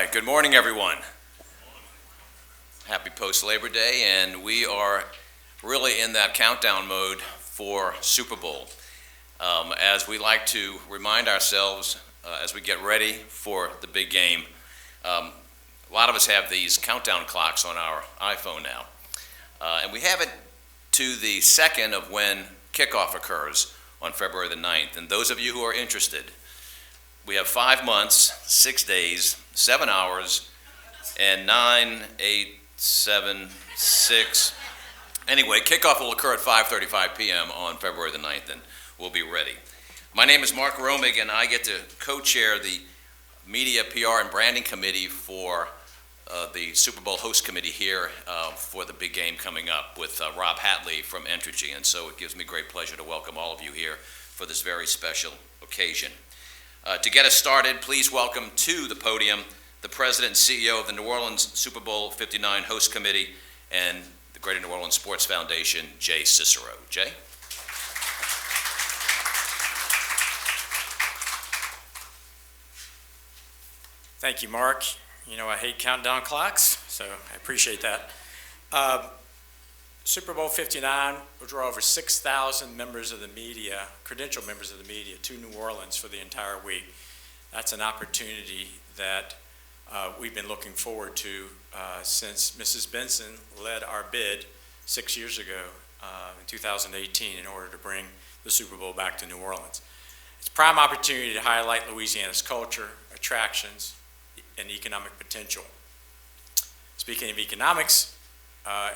right, good morning, everyone. Happy post-Labor Day, and we are really in that countdown mode for Super Bowl. As we like to remind ourselves as we get ready for the big game, a lot of us have these countdown clocks on our iPhone now, and we have it to the second of when kickoff occurs on February the 9th. And those of you who are interested, we have 5 months, 6 days, 7 hours, and 9, 8, 7, 6. Anyway, kickoff will occur at 5:35 p.m. on February the 9th, and we'll be ready. My name is Mark Romig, and I get to co-chair the Media, PR, and Branding Committee for the Super Bowl host committee here for the big game coming up with Rob Hatley from Entergy. And so it gives me great pleasure to welcome all of you here for this very special occasion. To get us started, please welcome to the podium the President and CEO of the New Orleans Super Bowl 59 Host Committee and the Greater New Orleans Sports Foundation, Jay Cicero. Jay? Thank you, Mark. You know, I hate countdown clocks, so I appreciate that. Super Bowl 59 will draw over 6,000 members of the media, credentialed members of the media, to New Orleans for the entire week. That's an opportunity that we've been looking forward to since Mrs. Benson led our bid 6 years ago in 2018 in order to bring the Super Bowl back to New Orleans. It's a prime opportunity to highlight Louisiana's culture, attractions, and economic potential. Speaking of economics,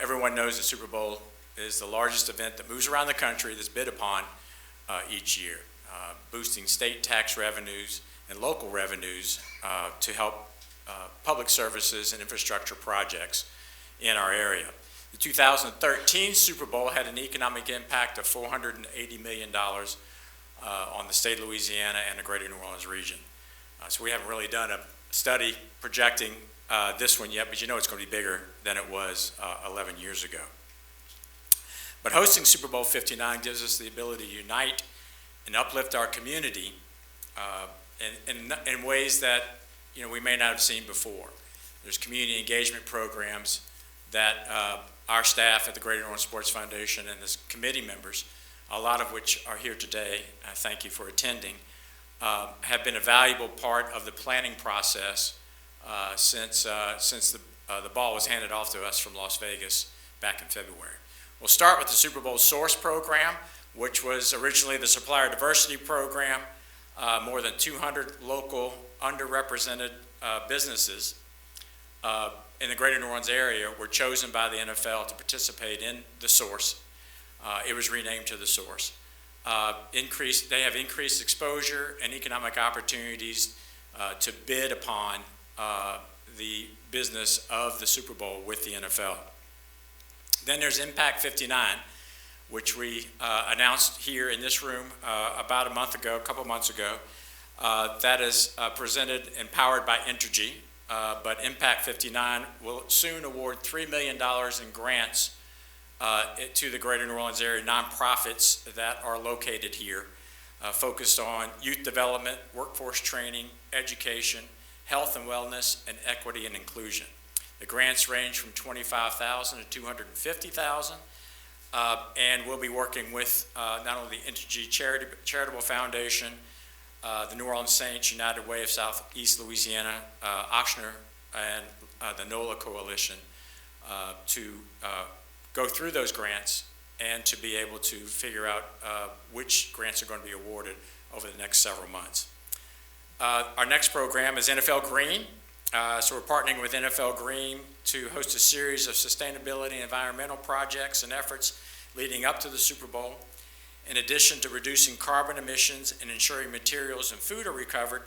everyone knows the Super Bowl is the largest event that moves around the country that's bid upon each year, boosting state tax revenues and local revenues to help public services and infrastructure projects in our area. The 2013 Super Bowl had an economic impact of $480 million on the state of Louisiana and the Greater New Orleans region. So we haven't really done a study projecting this one yet, but you know it's going to be bigger than it was 11 years ago. But hosting Super Bowl 59 gives us the ability to unite and uplift our community in ways that we may not have seen before. There's community engagement programs that our staff at the Greater New Orleans Sports Foundation and the committee members, a lot of which are here today, thank you for attending, have been a valuable part of the planning process since the ball was handed off to us from Las Vegas back in February. We'll start with the Super Bowl Source Program, which was originally the Supplier Diversity Program. More than 200 local underrepresented businesses in the Greater New Orleans area were chosen by the NFL to participate in the Source. It was renamed to the Source. They have increased exposure and economic opportunities to bid upon the business of the Super Bowl with the NFL. Then there's Impact 59, which we announced here in this room about a couple months ago. That is presented and powered by Entergy, but Impact 59 will soon award $3 million in grants to the Greater New Orleans area nonprofits that are located here, focused on youth development, workforce training, education, health and wellness, and equity and inclusion. The grants range from $25,000 to $250,000, and we'll be working with not only the Entergy Charitable Foundation, the New Orleans Saints, United Way of Southeast Louisiana, Ochsner, and the NOLA Coalition to go through those grants and to be able to figure out which grants are going to be awarded over the next several months. Our next program is NFL Green. So we're partnering with NFL Green to host a series of sustainability and environmental projects and efforts leading up to the Super Bowl. In addition to reducing carbon emissions and ensuring materials and food are recovered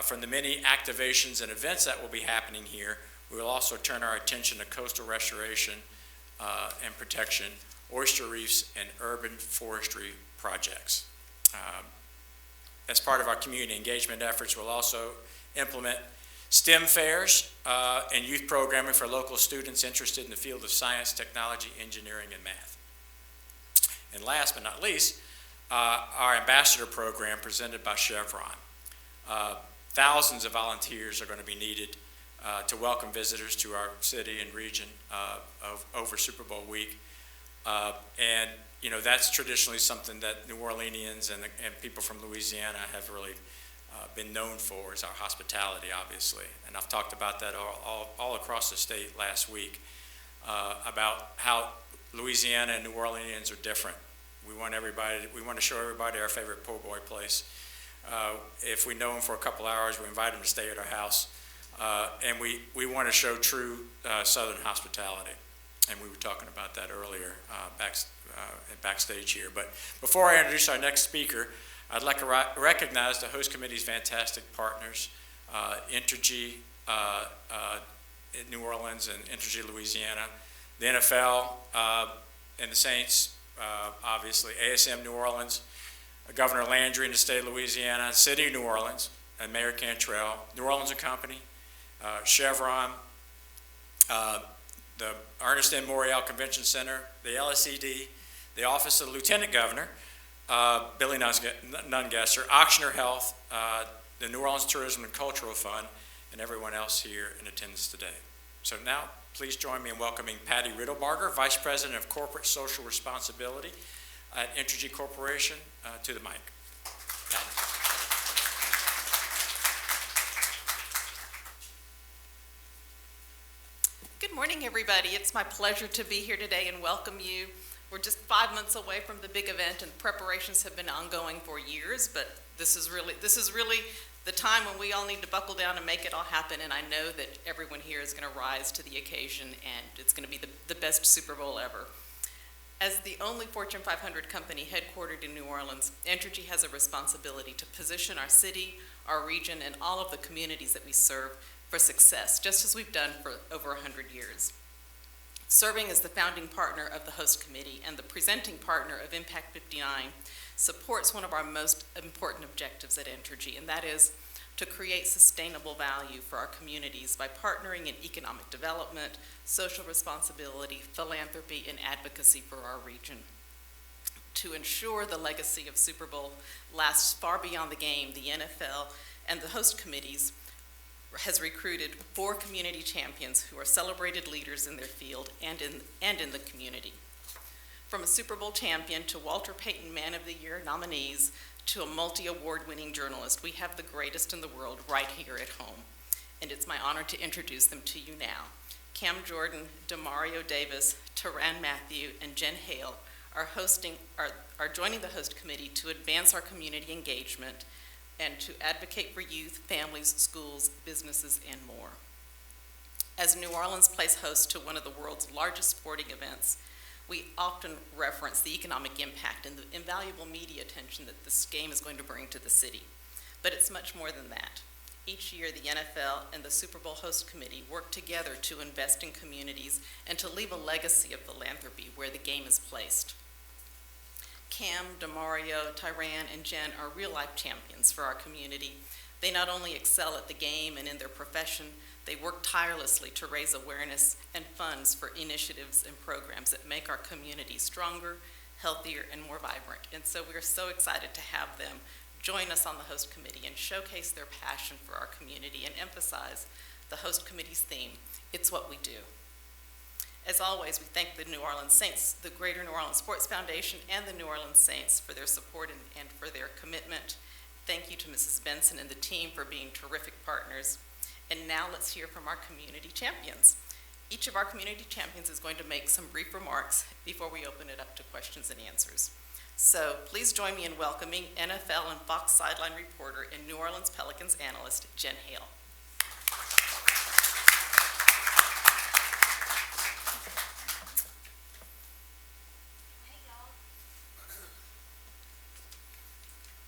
from the many activations and events that will be happening here, we will also turn our attention to coastal restoration and protection, oyster reefs, and urban forestry projects. As part of our community engagement efforts, we'll also implement STEM fairs and youth programming for local students interested in the field of science, technology, engineering, and math. And last but not least, our ambassador program presented by Chevron. Thousands of volunteers are going to be needed to welcome visitors to our city and region over Super Bowl week. And, you know, that's traditionally something that New Orleanians and people from Louisiana have really been known for, is our hospitality, obviously. And I've talked about that all across the state last week, about how Louisiana and New Orleanians are different. We want to show everybody our favorite po' boy place. If we know them for a couple hours, we invite them to stay at our house. And we want to show true Southern hospitality. And we were talking about that earlier backstage here. But before I introduce our next speaker, I'd like to recognize the host committee's fantastic partners, Entergy in New Orleans and Entergy Louisiana, the NFL and the Saints, obviously, ASM New Orleans, Governor Landry in the state of Louisiana, City of New Orleans, and Mayor Cantrell, New Orleans and Company, Chevron, the Ernest M. Morial Convention Center, the LSED, the Office of the Lieutenant Governor, Billy Nungesser, Auctioner Health, the New Orleans Tourism and Cultural Fund, and everyone else here in attendance today. So now, please join me in welcoming Patty Riddlebarger, Vice President of Corporate Social Responsibility at Entergy Corporation, to the mic. Patty. Good morning, everybody. It's my pleasure to be here today and welcome you. We're just 5 months away from the big event, and preparations have been ongoing for years, but this is really the time when we all need to buckle down and make it all happen, and I know that everyone here is going to rise to the occasion, and it's going to be the best Super Bowl ever. As the only Fortune 500 company headquartered in New Orleans, Entergy has a responsibility to position our city, our region, and all of the communities that we serve for success, just as we've done for over 100 years. Serving as the founding partner of the host committee and the presenting partner of Impact 59 supports one of our most important objectives at Entergy, and that is to create sustainable value for our communities by partnering in economic development, social responsibility, philanthropy, and advocacy for our region. To ensure the legacy of Super Bowl lasts far beyond the game, the NFL and the host committees has recruited 4 community champions who are celebrated leaders in their field and in the community. From a Super Bowl champion to Walter Payton Man of the Year nominees to a multi-award winning journalist, we have the greatest in the world right here at home. And it's my honor to introduce them to you now. Cam Jordan, Demario Davis, Tyrann Mathieu, and Jen Hale are joining the host committee to advance our community engagement and to advocate for youth, families, schools, businesses, and more. As New Orleans plays host to one of the world's largest sporting events, we often reference the economic impact and the invaluable media attention that this game is going to bring to the city. But it's much more than that. Each year, the NFL and the Super Bowl host committee work together to invest in communities and to leave a legacy of philanthropy where the game is placed. Cam, Demario, Tyrann, and Jen are real-life champions for our community. They not only excel at the game and in their profession, they work tirelessly to raise awareness and funds for initiatives and programs that make our community stronger, healthier, and more vibrant. And so we're so excited to have them join us on the host committee and showcase their passion for our community and emphasize the host committee's theme, "It's what we do." As always, we thank the New Orleans Saints, the Greater New Orleans Sports Foundation, and the New Orleans Saints for their support and for their commitment. Thank you to Mrs. Benson and the team for being terrific partners. And now let's hear from our community champions. Each of our community champions is going to make some brief remarks before we open it up to questions and answers. So please join me in welcoming NFL and Fox sideline reporter and New Orleans Pelicans analyst, Jen Hale.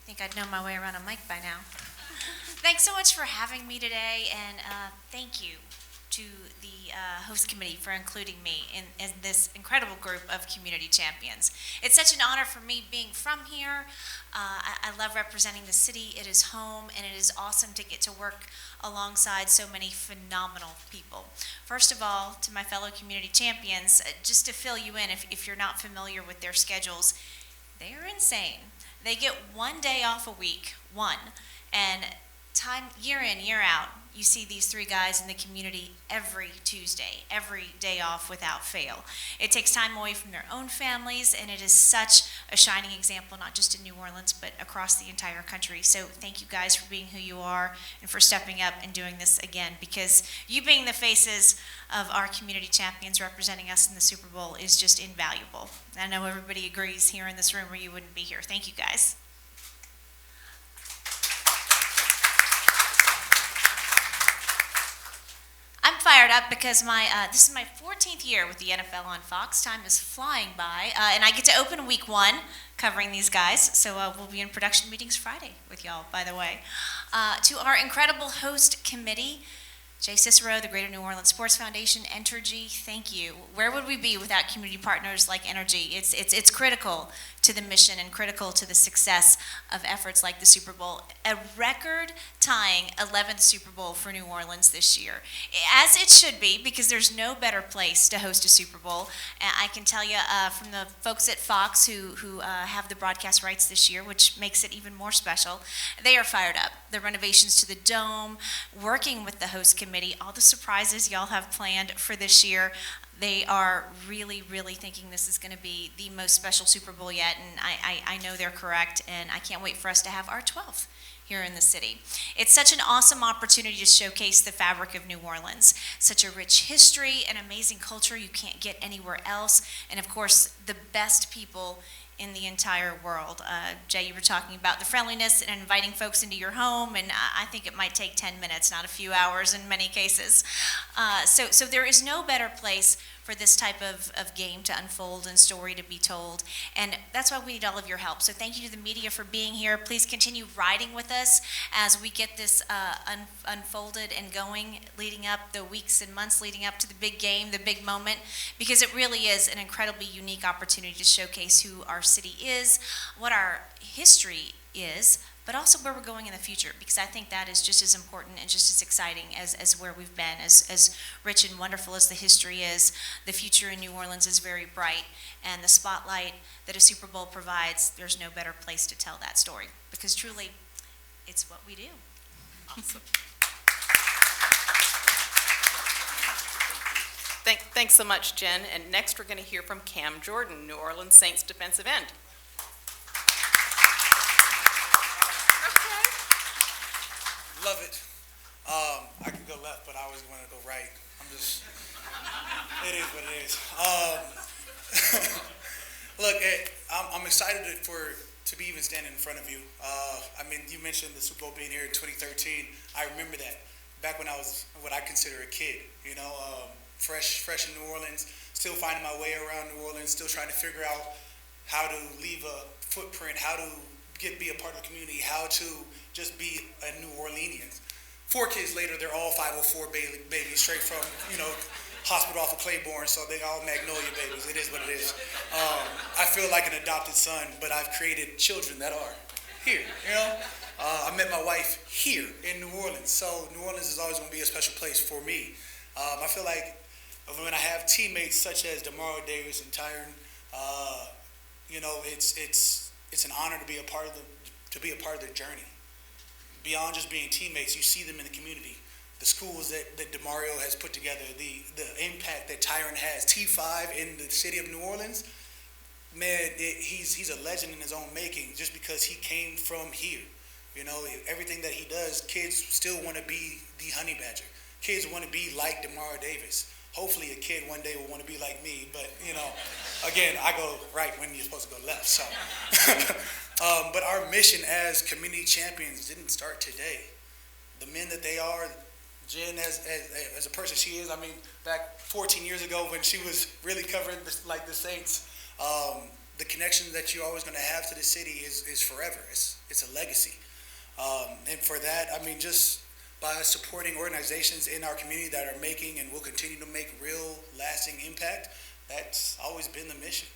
I think I'd know my way around a mic by now. Thanks so much for having me today, and thank you to the host committee for including me in this incredible group of community champions. It's such an honor for me being from here. I love representing the city. It is home, and it is awesome to get to work alongside so many phenomenal people. First of all, to my fellow community champions, just to fill you in, if you're not familiar with their schedules, they are insane. They get 1 day off a week, and time year in, year out, you see these three guys in the community every Tuesday, every day off without fail. It takes time away from their own families, and it is such a shining example, not just in New Orleans, but across the entire country. So thank you guys for being who you are and for stepping up and doing this again, because you being the faces of our community champions representing us in the Super Bowl is just invaluable. I know everybody agrees here in this room, or you wouldn't be here. Thank you, guys. I'm fired up because this is my 14th year with the NFL on Fox. Time is flying by, and I get to open week 1 covering these guys. So we'll be in production meetings Friday with y'all, by the way. To our incredible host committee, Jay Cicero, the Greater New Orleans Sports Foundation, Entergy, thank you. Where would we be without community partners like Entergy? It's critical to the mission and critical to the success of efforts like the Super Bowl. A record-tying 11th Super Bowl for New Orleans this year, as it should be, because there's no better place to host a Super Bowl. I can tell you from the folks at Fox who have the broadcast rights this year, which makes it even more special, they are fired up. The renovations to the Dome, working with the host committee, all the surprises y'all have planned for this year. They are really, really thinking this is going to be the most special Super Bowl yet, and I know they're correct, and I can't wait for us to have our 12th here in the city. It's such an awesome opportunity to showcase the fabric of New Orleans. Such a rich history and amazing culture you can't get anywhere else, and of course, the best people in the entire world. Jay, you were talking about the friendliness and inviting folks into your home, and I think it might take 10 minutes, not a few hours in many cases. So there is no better place for this type of game to unfold and story to be told, and that's why we need all of your help. So thank you to the media for being here. Please continue riding with us as we get this unfolded and going, leading up the weeks and months leading up to the big game, the big moment, because it really is an incredibly unique opportunity to showcase who our city is, what our history is, but also where we're going in the future, because I think that is just as important and just as exciting as where we've been. As rich and wonderful as the history is, the future in New Orleans is very bright, and the spotlight that a Super Bowl provides, there's no better place to tell that story, because truly, it's what we do. Awesome. Thanks so much, Jen. And next we're going to hear from Cam Jordan, New Orleans Saints defensive end. Love it. I could go left, but I always want to go right. It is what it is. Look, I'm excited to be even standing in front of you. You mentioned the Super Bowl being here in 2013. I remember that back when I was what I consider a kid, fresh in New Orleans, still finding my way around New Orleans, still trying to figure out how to leave a footprint, how to be a part of the community, how to just be a New Orleanian. 4 kids later, they're all 504 babies, straight from, hospital off of Claiborne, so they all Magnolia babies. It is what it is. I feel like an adopted son, but I've created children that are here, I met my wife here in New Orleans, so New Orleans is always going to be a special place for me. I feel like when I have teammates such as Demario and Tyrann, it's an honor to be a part of their journey. Beyond just being teammates, you see them in the community. The schools that Demario has put together, the impact that Tyrann has, T5 in the city of New Orleans, man, he's a legend in his own making just because he came from here. Everything that he does, kids still want to be the Honey Badger. Kids want to be like Demario Davis. Hopefully a kid one day will want to be like me, but, again, I go right when you're supposed to go left, so. But our mission as community champions didn't start today. The men that they are, Jen, as a person she is, back 14 years ago when she was really covering the Saints, the connection that you're always going to have to the city is forever. It's a legacy. And for that, just by supporting organizations in our community that are making and will continue to make real lasting impact, that's always been the mission.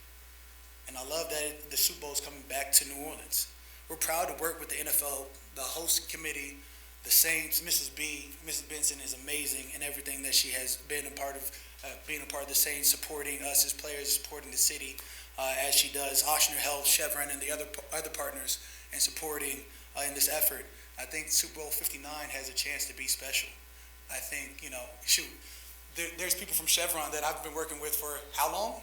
And I love that the Super Bowl is coming back to New Orleans. We're proud to work with the NFL, the host committee, the Saints. Mrs. Benson is amazing in everything that she has been a part of, being a part of the Saints, supporting us as players, supporting the city as she does. Ochsner Health, Chevron, and the other partners in supporting in this effort. I think Super Bowl 59 has a chance to be special. I think, there's people from Chevron that I've been working with for how long?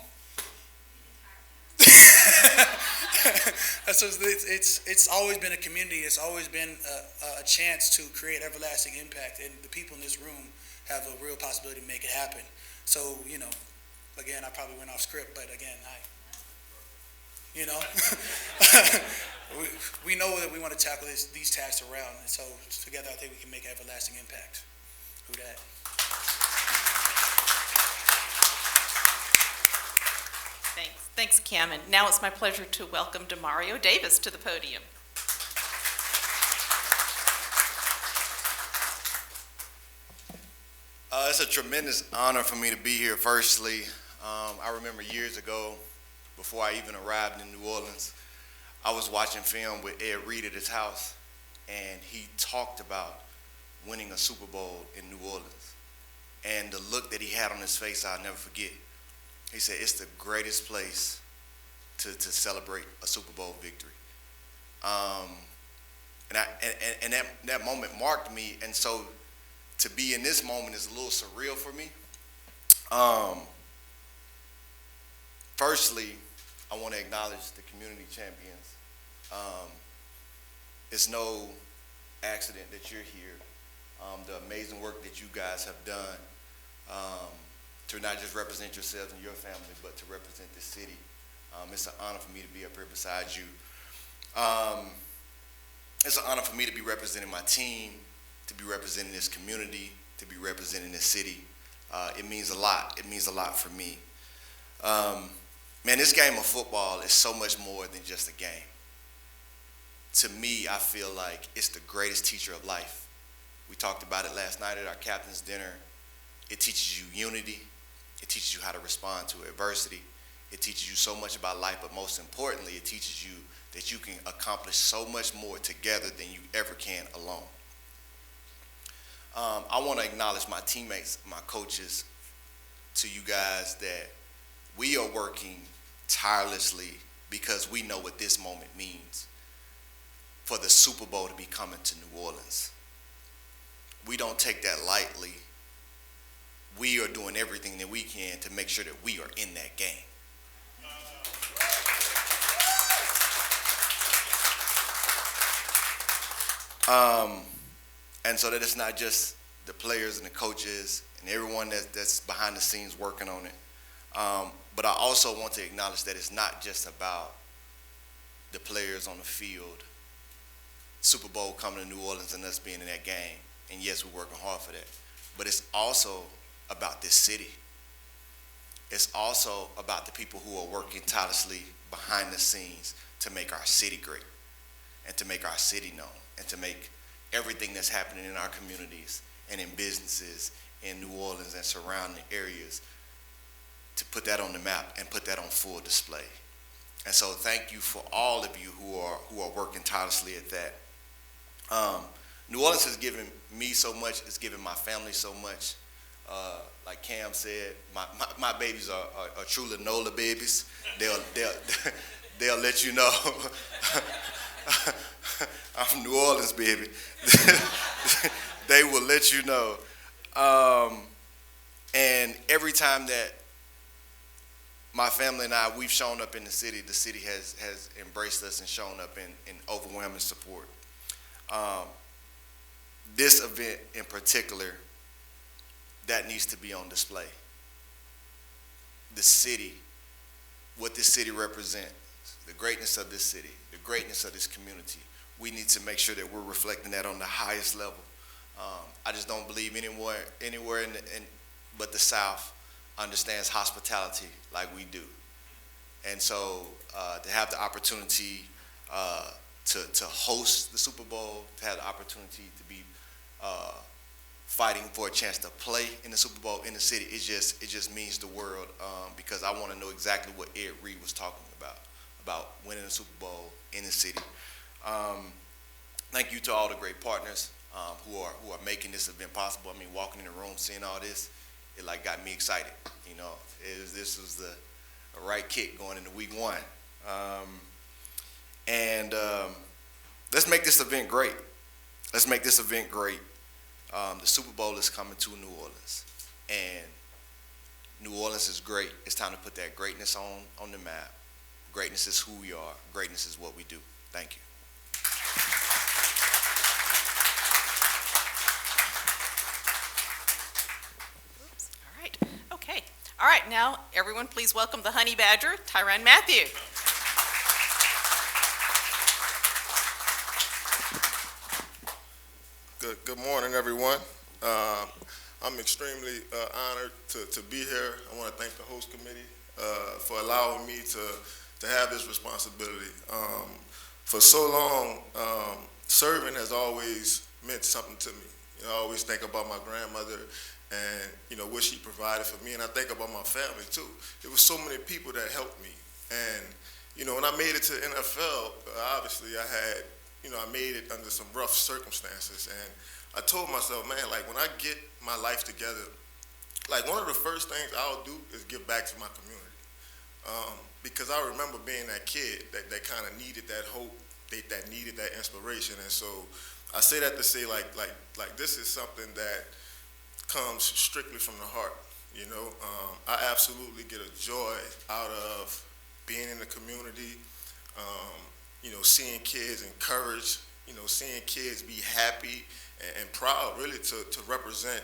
So it's always been a community. It's always been a chance to create everlasting impact, and the people in this room have a real possibility to make it happen. So, again, I probably went off script, but again, we know that we want to tackle these tasks around, and so together I think we can make an everlasting impact. Who dat? Thanks, Cam. And now it's my pleasure to welcome Demario Davis to the podium. It's a tremendous honor for me to be here. Firstly, I remember years ago, before I even arrived in New Orleans, I was watching film with Ed Reed at his house, and he talked about winning a Super Bowl in New Orleans. And the look that he had on his face, I'll never forget. He said, it's the greatest place to celebrate a Super Bowl victory. And that moment marked me, and so to be in this moment is a little surreal for me. Firstly, I want to acknowledge the community champions. It's no accident that you're here. The amazing work that you guys have done to not just represent yourselves and your family, but to represent this city. It's an honor for me to be up here beside you. It's an honor for me to be representing my team, to be representing this community, to be representing this city. It means a lot. It means a lot for me. Man, this game of football is so much more than just a game. To me, I feel like it's the greatest teacher of life. We talked about it last night at our captain's dinner. It teaches you unity. It teaches you how to respond to adversity. It teaches you so much about life, but most importantly, it teaches you that you can accomplish so much more together than you ever can alone. I want to acknowledge my teammates, my coaches, to you guys that we are working tirelessly because we know what this moment means for the Super Bowl to be coming to New Orleans. We don't take that lightly. We are doing everything that we can to make sure that we are in that game. And so that it's not just the players and the coaches and everyone that's behind the scenes working on it. But I also want to acknowledge that it's not just about the players on the field, Super Bowl coming to New Orleans and us being in that game. And yes, we're working hard for that. But it's also about this city. It's also about the people who are working tirelessly behind the scenes to make our city great and to make our city known and to make everything that's happening in our communities and in businesses in New Orleans and surrounding areas, to put that on the map and put that on full display. And so thank you for all of you who are working tirelessly at that. New Orleans has given me so much. It's given my family so much. Like Cam said, my babies are truly NOLA babies. They'll let you know. I'm New Orleans, baby. They will let you know. And every time that my family and we've shown up in the city has embraced us and shown up in overwhelming support. This event in particular, that needs to be on display. The city, what this city represents, the greatness of this city, the greatness of this community. We need to make sure that we're reflecting that on the highest level. I just don't believe anywhere but the South understands hospitality like we do. And so to have the opportunity to host the Super Bowl, to have the opportunity to be fighting for a chance to play in the Super Bowl in the city, it just means the world, because I want to know exactly what Ed Reed was talking about winning the Super Bowl in the city. Thank you to all the great partners who are making this event possible. I mean, walking in the room, seeing all this, it like got me excited. You know, this was the right kick going into week one. And let's make this event great. Let's make this event great. The Super Bowl is coming to New Orleans, and New Orleans is great. It's time to put that greatness on the map. Greatness is who we are. Greatness is what we do. Thank you. Oops. All right. Okay. All right. Now, everyone, please welcome the Honey Badger, Tyrann Mathieu. Good morning, everyone. I'm extremely honored to be here. I want to thank the host committee for allowing me to have this responsibility. For so long, serving has always meant something to me. I always think about my grandmother and what she provided for me, and I think about my family too. There were so many people that helped me, and when I made it to the NFL, obviously I made it under some rough circumstances, and I told myself, man, like when I get my life together, like one of the first things I'll do is give back to my community, because I remember being that kid that kind of needed that hope, that needed that inspiration, and so I say that to say like this is something that comes strictly from the heart. I absolutely get a joy out of being in the community. Seeing kids encouraged, seeing kids be happy and proud really to represent,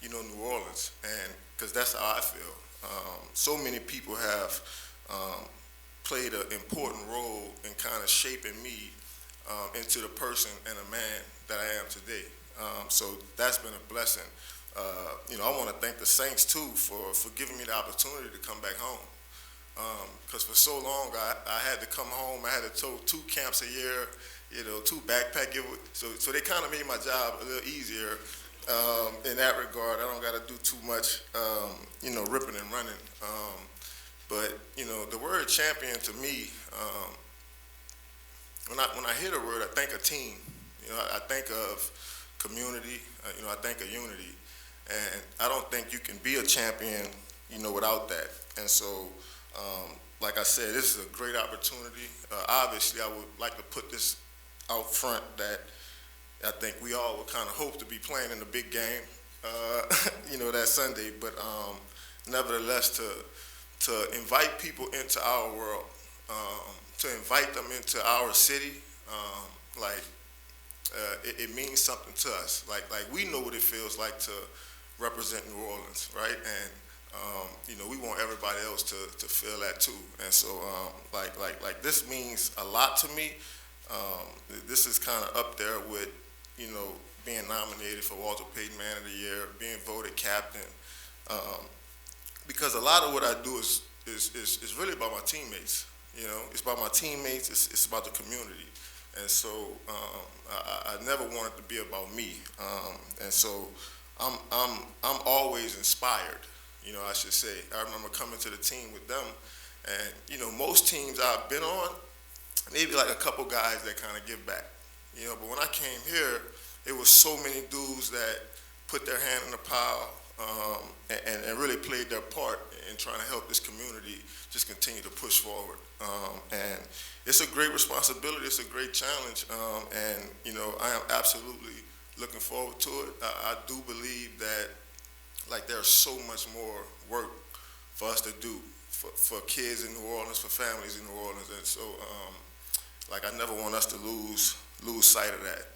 New Orleans, and because that's how I feel. So many people have played an important role in kind of shaping me into the person and a man that I am today. So that's been a blessing. I want to thank the Saints too for giving me the opportunity to come back home. Because for so long I had to come home. I had to tow 2 camps a year, 2 backpack giveaways. So they kind of made my job a little easier in that regard. I don't got to do too much, ripping and running. But the word champion to me, when I hear the word, I think of team. I think of community. I think of unity, and I don't think you can be a champion, without that. And so. Like I said, this is a great opportunity. Obviously, I would like to put this out front that I think we all would kind of hope to be playing in the big game, that Sunday. But nevertheless, to invite people into our world, to invite them into our city, it means something to us. Like we know what it feels like to represent New Orleans, right? And we want everybody else to feel that too. And so, like this means a lot to me. This is kind of up there with, being nominated for Walter Payton Man of the Year, being voted captain. Because a lot of what I do is really about my teammates. It's about my teammates. It's about the community. And so, I never want it to be about me. And so, I'm always inspired. I should say. I remember coming to the team with them, and, most teams I've been on, maybe like a couple guys that kind of give back, but when I came here, it was so many dudes that put their hand in the pile and really played their part in trying to help this community just continue to push forward. And it's a great responsibility, it's a great challenge, and, I am absolutely looking forward to it. I do believe that there's so much more work for us to do for kids in New Orleans, for families in New Orleans, and so I never want us to lose sight of that.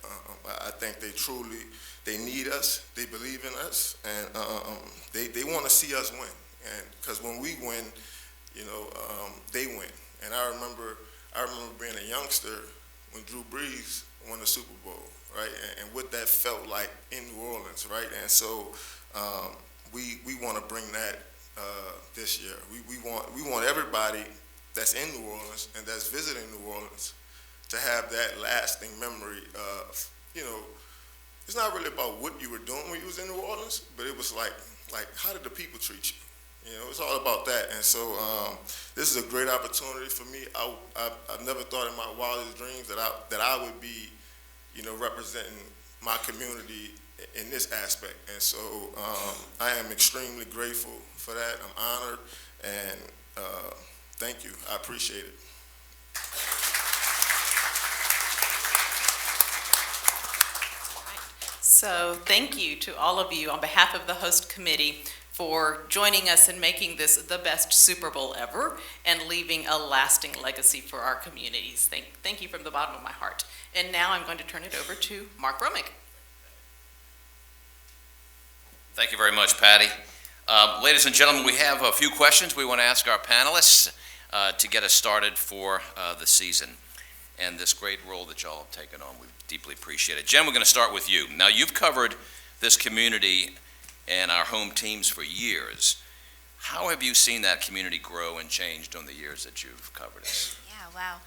I think they need us, they believe in us, and they want to see us win. And because when we win, they win. And I remember being a youngster when Drew Brees won the Super Bowl, right? And what that felt like in New Orleans, right? And so. We want to bring that this year. We want everybody that's in New Orleans and that's visiting New Orleans to have that lasting memory of, it's not really about what you were doing when you was in New Orleans, but it was like how did the people treat you? It's all about that. And so this is a great opportunity for me. I've never thought in my wildest dreams that I would be, representing my community in this aspect, and so I am extremely grateful for that. I'm honored, and thank you. I appreciate it. So thank you to all of you on behalf of the host committee for joining us in making this the best Super Bowl ever and leaving a lasting legacy for our communities. Thank you from the bottom of my heart. And now I'm going to turn it over to Mark Romick. Thank you very much, Patty. Ladies and gentlemen, we have a few questions we want to ask our panelists to get us started for the season and this great role that y'all have taken on. We deeply appreciate it. Jen, we're going to start with you. Now, you've covered this community and our home teams for years. How have you seen that community grow and changed in the years that you've covered it? Yeah, wow.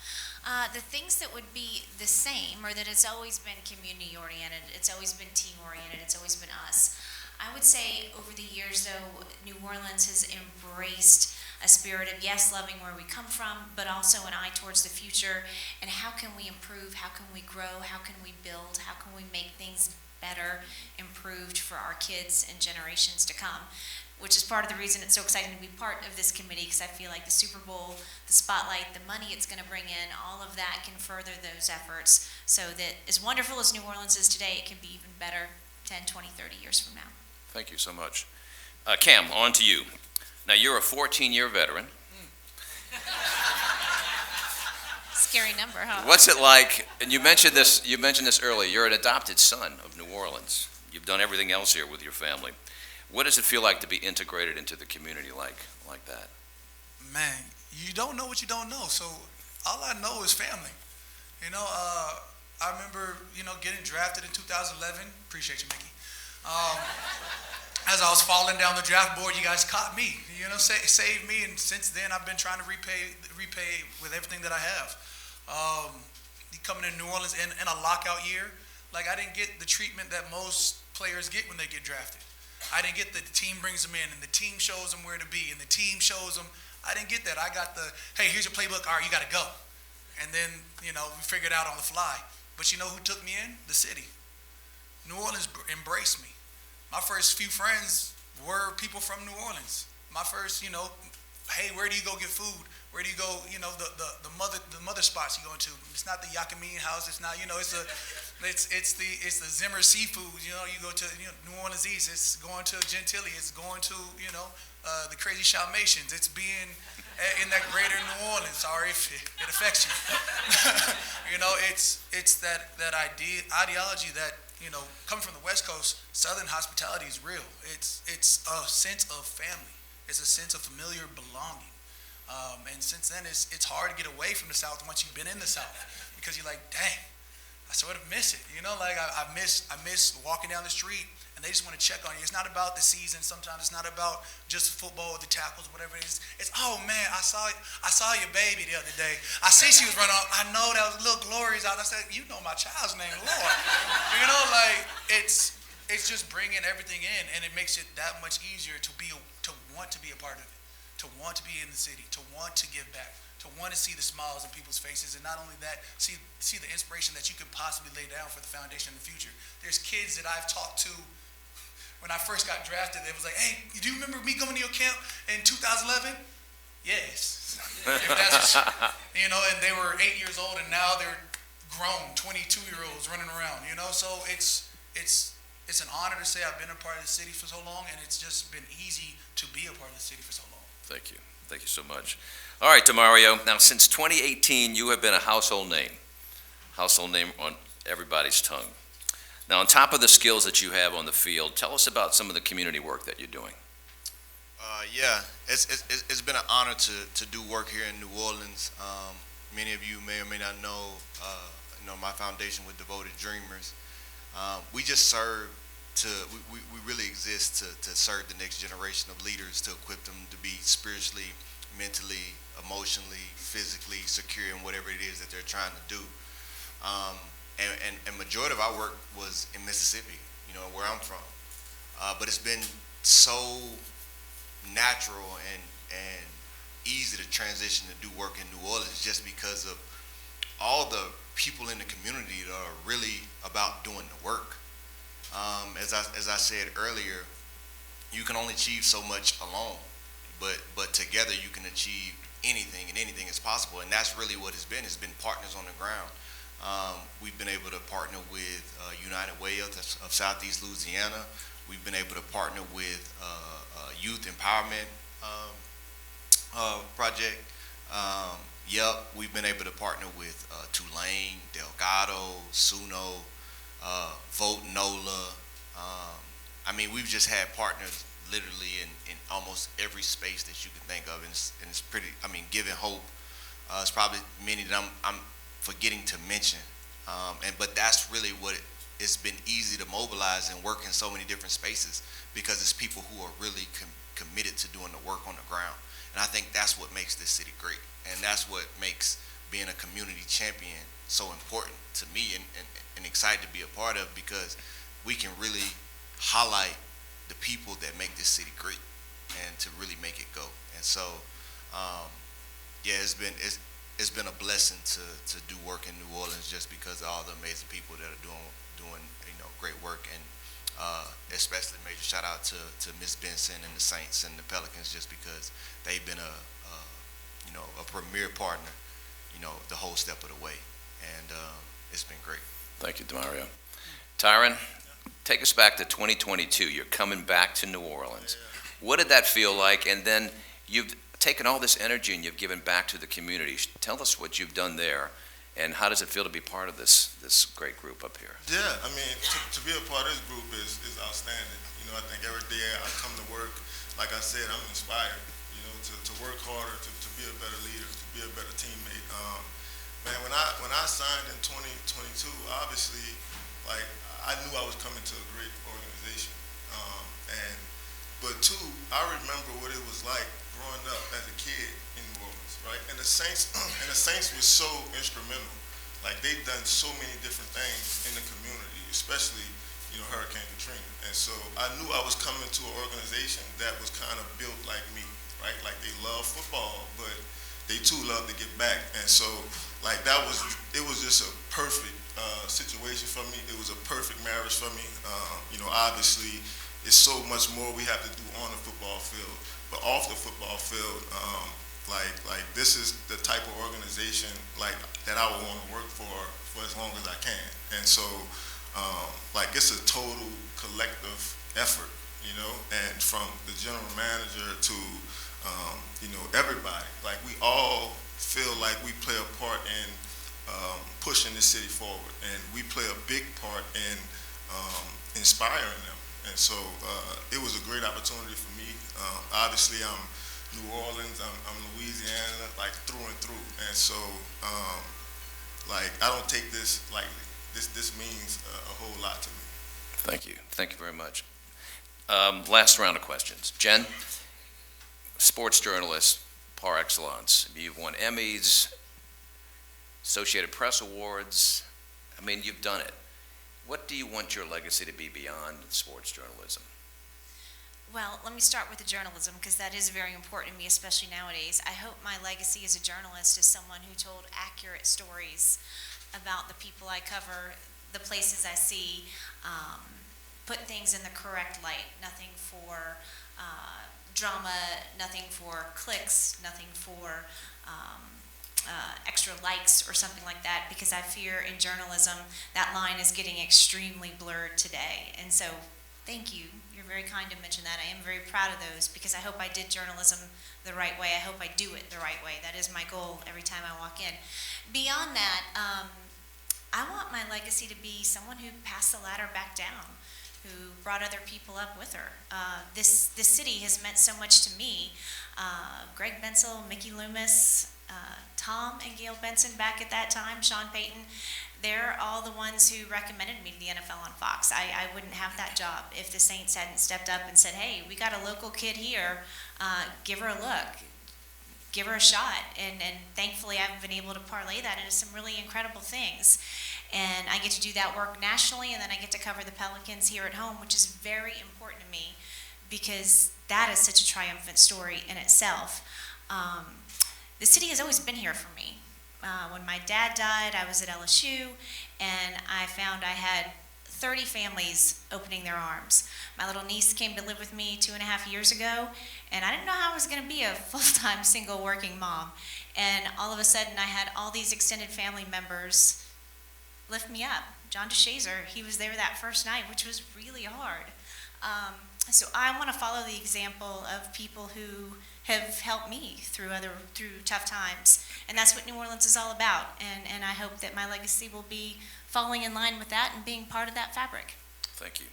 The things that would be the same are that it's always been community-oriented, it's always been team-oriented, it's always been us. I would say over the years, though, New Orleans has embraced a spirit of, yes, loving where we come from, but also an eye towards the future, and how can we improve, how can we grow, how can we build, how can we make things better, improved for our kids and generations to come, which is part of the reason it's so exciting to be part of this committee, because I feel like the Super Bowl, the spotlight, the money it's going to bring in, all of that can further those efforts so that as wonderful as New Orleans is today, it can be even better 10, 20, 30 years from now. Thank you so much. Cam, on to you. Now, you're a 14-year veteran. Scary number, huh? What's it like, and you mentioned this earlier, you're an adopted son of New Orleans. You've done everything else here with your family. What does it feel like to be integrated into the community like that? Man, you don't know what you don't know, so all I know is family. You know, I remember, getting drafted in 2011. Appreciate you, Mickey. As I was falling down the draft board, you guys caught me, saved me, and since then I've been trying to repay with everything that I have. Coming to New Orleans in a lockout year, I didn't get the treatment that most players get when they get drafted. I didn't get the team brings them in, and the team shows them where to be, and the team shows them. I didn't get that. I got the, hey, here's your playbook. All right, you got to go. And then, we figured it out on the fly. But you know who took me in? The city. New Orleans embraced me. My first few friends were people from New Orleans. My first, hey, where do you go get food? Where do you go, the mother spots you go into. It's not the Yakameen house. It's not, it's the Zimmer seafood. You go to New Orleans East. It's going to Gentilly. It's going to, the Crazy Shalmations. It's being in that greater New Orleans. Sorry if it affects you. It's that ideology that, coming from the West Coast, Southern hospitality is real. It's a sense of family. It's a sense of familiar belonging. And since then, it's hard to get away from the South once you've been in the South, because you're like, dang, I sort of miss it. I miss walking down the street and they just want to check on you. It's not about the season. Sometimes it's not about just football or the tackles, whatever it is. It's, oh man, I saw your baby the other day. I see she was running off. I know that was little Glory's out. I said, you know my child's name, Lord. It's just bringing everything in, and it makes it that much easier to want to be a part of it, to want to be in the city, to want to give back, to want to see the smiles on people's faces, and not only that, see the inspiration that you could possibly lay down for the foundation in the future. There's kids that I've talked to when I first got drafted. They was like, hey, do you remember me going to your camp in 2011? Yes. If that's, and they were 8 years old, and now they're grown 22-year-olds running around, so it's an honor to say I've been a part of the city for so long, and it's just been easy to be a part of the city for so long. Thank you. Thank you so much. All right, Demario, now since 2018, you have been a household name on everybody's tongue. Now, on top of the skills that you have on the field, tell us about some of the community work that you're doing. It's been an honor to do work here in New Orleans. Many of you may or may not know, my foundation with Devoted Dreamers. We just serve we really exist to serve the next generation of leaders, to equip them to be spiritually, mentally, emotionally, physically secure in whatever it is that they're trying to do. And majority of our work was in Mississippi, where I'm from. But it's been so natural and easy to transition to do work in New Orleans, just because of all the people in the community that are really about doing the work. As I said earlier, you can only achieve so much alone, but together you can achieve anything, and anything is possible. And that's really what it's been. It's been partners on the ground We've been able to partner with United Way of Southeast Louisiana. We've been able to partner with Youth Empowerment Project. We've been able to partner with Tulane, Delgado, Suno, Vote NOLA. We've just had partners literally in almost every space that you can think of, and it's pretty, giving hope. It's probably many that I'm forgetting to mention, but that's really what it's been easy to mobilize and work in so many different spaces because it's people who are really committed to doing the work on the ground. And I think that's what makes this city great, and that's what makes being a community champion so important to me and excited to be a part of, because we can really highlight the people that make this city great and to really make it go. And so, it's been a blessing to do work in New Orleans just because of all the amazing people that are doing great work, and especially major shout out to Miss Benson and the Saints and the Pelicans, just because they've been a premier partner, the whole step of the way, and it's been great. Thank you, Demario. Tyrann, take us back to 2022. You're coming back to New Orleans. What did that feel like? And then you've taken all this energy and you've given back to the community. Tell us what you've done there, and how does it feel to be part of this great group up here? Yeah, to be a part of this group is outstanding. I think every day I come to work, like I said, I'm inspired, to work harder, to be a better leader, to be a better teammate. When I signed in 2022, obviously, I knew I was coming to a great organization. But two, I remember what it was like growing up as a kid in New Orleans, right? And the Saints were so instrumental. They've done so many different things in the community, especially, Hurricane Katrina. And so I knew I was coming to an organization that was kind of built like me, right? They love football, but they too love to give back. And so, it was just a perfect situation for me. It was a perfect marriage for me. Obviously, it's so much more we have to do on the football field, but off the football field, this is the type of organization that I would want to work for as long as I can. And so, it's a total collective effort, and from the general manager to, everybody. We all feel like we play a part in pushing this city forward, and we play a big part in inspiring them. And so it was a great opportunity for me. Obviously, I'm New Orleans, I'm Louisiana, through and through. And so, I don't take this lightly. This means a whole lot to me. Thank you. Thank you very much. Last round of questions. Jen, sports journalist par excellence. You've won Emmys, Associated Press Awards. You've done it. What do you want your legacy to be beyond sports journalism? Well, let me start with the journalism, because that is very important to me, especially nowadays. I hope my legacy as a journalist is someone who told accurate stories about the people I cover, the places I see, put things in the correct light. Nothing for drama, nothing for clicks, nothing for extra likes or something like that, because I fear in journalism that line is getting extremely blurred today. And so, thank you. You're very kind to mention that. I am very proud of those, because I hope I did journalism the right way. I hope I do it the right way. That is my goal every time I walk in. Beyond that, I want my legacy to be someone who passed the ladder back down, who brought other people up with her. This city has meant so much to me. Greg Bensel, Mickey Loomis, Tom and Gail Benson back at that time, Sean Payton, they're all the ones who recommended me to the NFL on Fox. I wouldn't have that job if the Saints hadn't stepped up and said, hey, we got a local kid here, give her a look, give her a shot. And thankfully I've been able to parlay that into some really incredible things. And I get to do that work nationally, and then I get to cover the Pelicans here at home, which is very important to me, because that is such a triumphant story in itself. The city has always been here for me. When my dad died, I was at LSU, and I found I had 30 families opening their arms. My little niece came to live with me 2.5 years ago, and I didn't know how I was going to be a full-time single working mom. And all of a sudden, I had all these extended family members lift me up. John DeShazer, he was there that first night, which was really hard. So I want to follow the example of people who have helped me through tough times, and that's what New Orleans is all about. And I hope that my legacy will be falling in line with that and being part of that fabric. Thank you.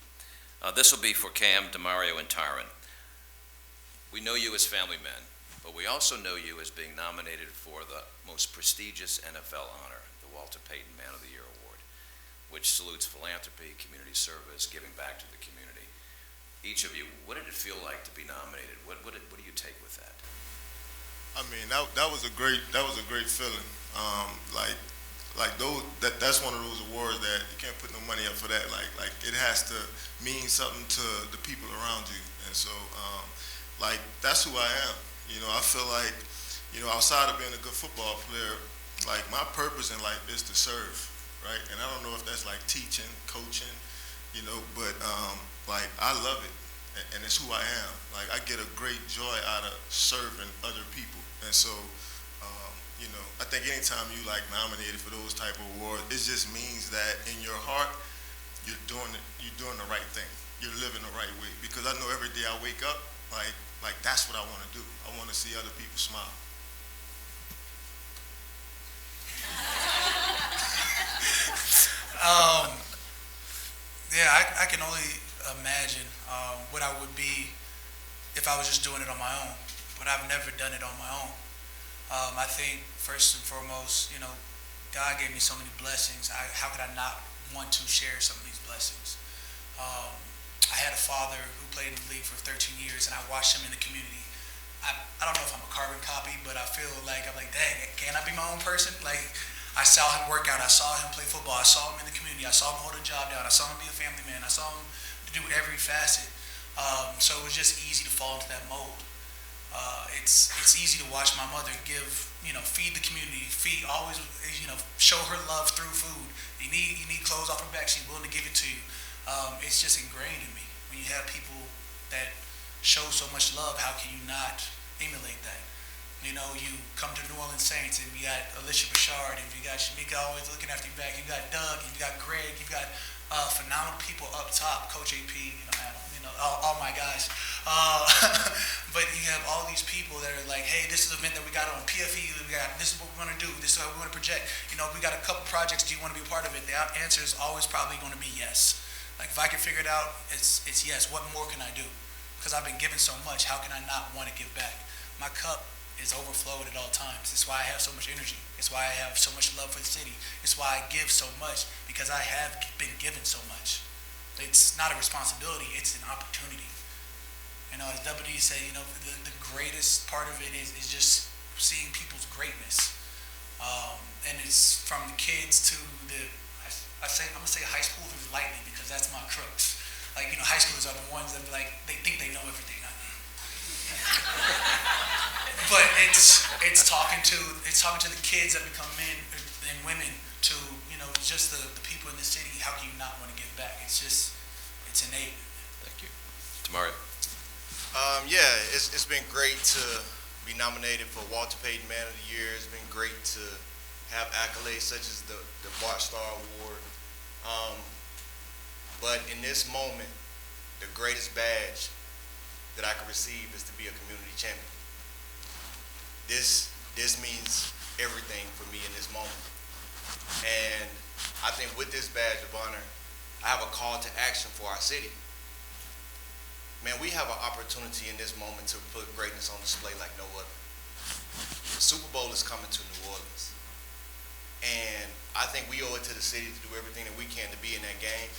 This will be for Cam, Demario, and Tyrann. We know you as family men, but we also know you as being nominated for the most prestigious NFL honor, the Walter Payton Man of the Year Award, which salutes philanthropy, community service, giving back to the community. Each of you, what did it feel like to be nominated? What do you take with that? I mean, that was a great feeling. That's one of those awards that you can't put no money up for that. Like it has to mean something to the people around you, and so that's who I am. You know, I feel like, you know, outside of being a good football player, like my purpose in life is to serve, right? And I don't know if that's like teaching, coaching, you know, but like I love it, and it's who I am. Like I get a great joy out of serving other people, and so you know, I think anytime you like nominated for those type of awards, it just means that in your heart you're doing the right thing, you're living the right way. Because I know every day I wake up, like that's what I want to do. I want to see other people smile. Yeah, I can only imagine what I would be if I was just doing it on my own, but I've never done it on my own. I think first and foremost, you know, God gave me so many blessings. How could I not want to share some of these blessings? I had a father who played in the league for 13 years, and I watched him in the community. I don't know if I'm a carbon copy, but I feel like I'm like, dang, can I be my own person? Like, I saw him work out. I saw him play football. I saw him in the community. I saw him hold a job down. I saw him be a family man. I saw him do every facet. So it was just easy to fall into that mold. It's easy to watch my mother feed the community, always, show her love through food. You need clothes off her back. She's willing to give it to you. It's just ingrained in me. When you have people that show so much love, how can you not emulate that? You know, you come to New Orleans Saints, and you got Alicia Bouchard, and you got Shamika always looking after you back. You got Doug, and you got Greg. You got phenomenal people up top, Coach AP, all my guys. But you have all these people that are like, hey, this is an event that we got on PFE. This is what we want to do. This is how we want to project. You know, we got a couple projects. Do you want to be a part of it? The answer is always probably going to be yes. Like, if I can figure it out, it's yes. What more can I do? Because I've been given so much. How can I not want to give back? My cup is overflowing at all times. It's why I have so much energy. It's why I have so much love for the city. It's why I give so much, because I have been given so much. It's not a responsibility, it's an opportunity. You know, as WD said, the greatest part of it is just seeing people's greatness. And it's from the kids to I'm gonna say high schoolers lightly, because that's my crux. Like, high schoolers are the ones that they think they know everything. But it's talking to the kids that become men and women, to just the people in the city. How can you not want to give back? It's innate. Thank you. Demario. It's been great to be nominated for Walter Payton Man of the Year. It's been great to have accolades such as the Bart Star Award. But in this moment, the greatest badge that I can receive is to be a community champion. This means everything for me in this moment. And I think with this badge of honor, I have a call to action for our city. Man, we have an opportunity in this moment to put greatness on display like no other. The Super Bowl is coming to New Orleans. And I think we owe it to the city to do everything that we can to be in that game.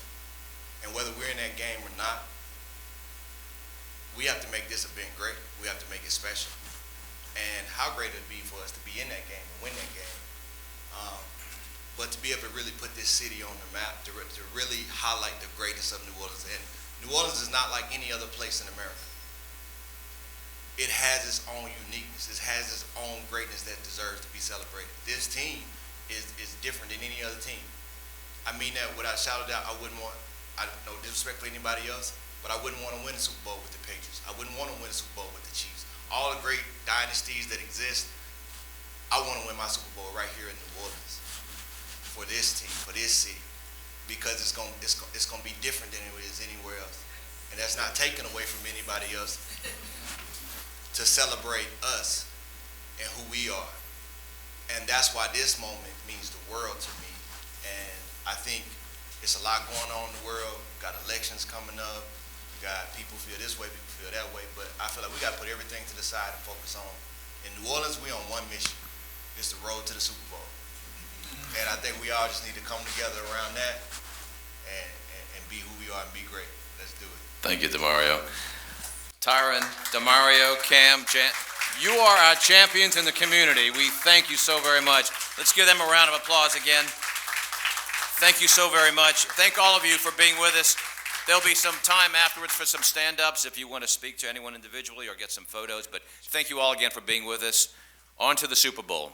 And whether we're in that game or not, we have to make this event great. We have to make it special. And how great it would be for us to be in that game and win that game. But to be able to really put this city on the map, to really highlight the greatness of New Orleans. And New Orleans is not like any other place in America. It has its own uniqueness. It has its own greatness that deserves to be celebrated. This team is different than any other team. I mean that without shouting out. No disrespect for anybody else, but I wouldn't want to win the Super Bowl with the Patriots. I wouldn't want to win the Super Bowl with the Chiefs. All the great dynasties that exist, I want to win my Super Bowl right here in New Orleans. for this team, for this city, because it's gonna be different than it is anywhere else. And that's not taken away from anybody else to celebrate us and who we are. And that's why this moment means the world to me. And I think it's a lot going on in the world. We got elections coming up. We got people feel this way, people feel that way. But I feel like we got to put everything to the side and focus on. In New Orleans, we on one mission. It's the road to the Super Bowl. And I think we all just need to come together around that and be who we are and be great. Let's do it. Thank you, Demario. Tyrann, Demario, Cam, you are our champions in the community. We thank you so very much. Let's give them a round of applause again. Thank you so very much. Thank all of you for being with us. There'll be some time afterwards for some stand-ups if you want to speak to anyone individually or get some photos. But thank you all again for being with us. On to the Super Bowl.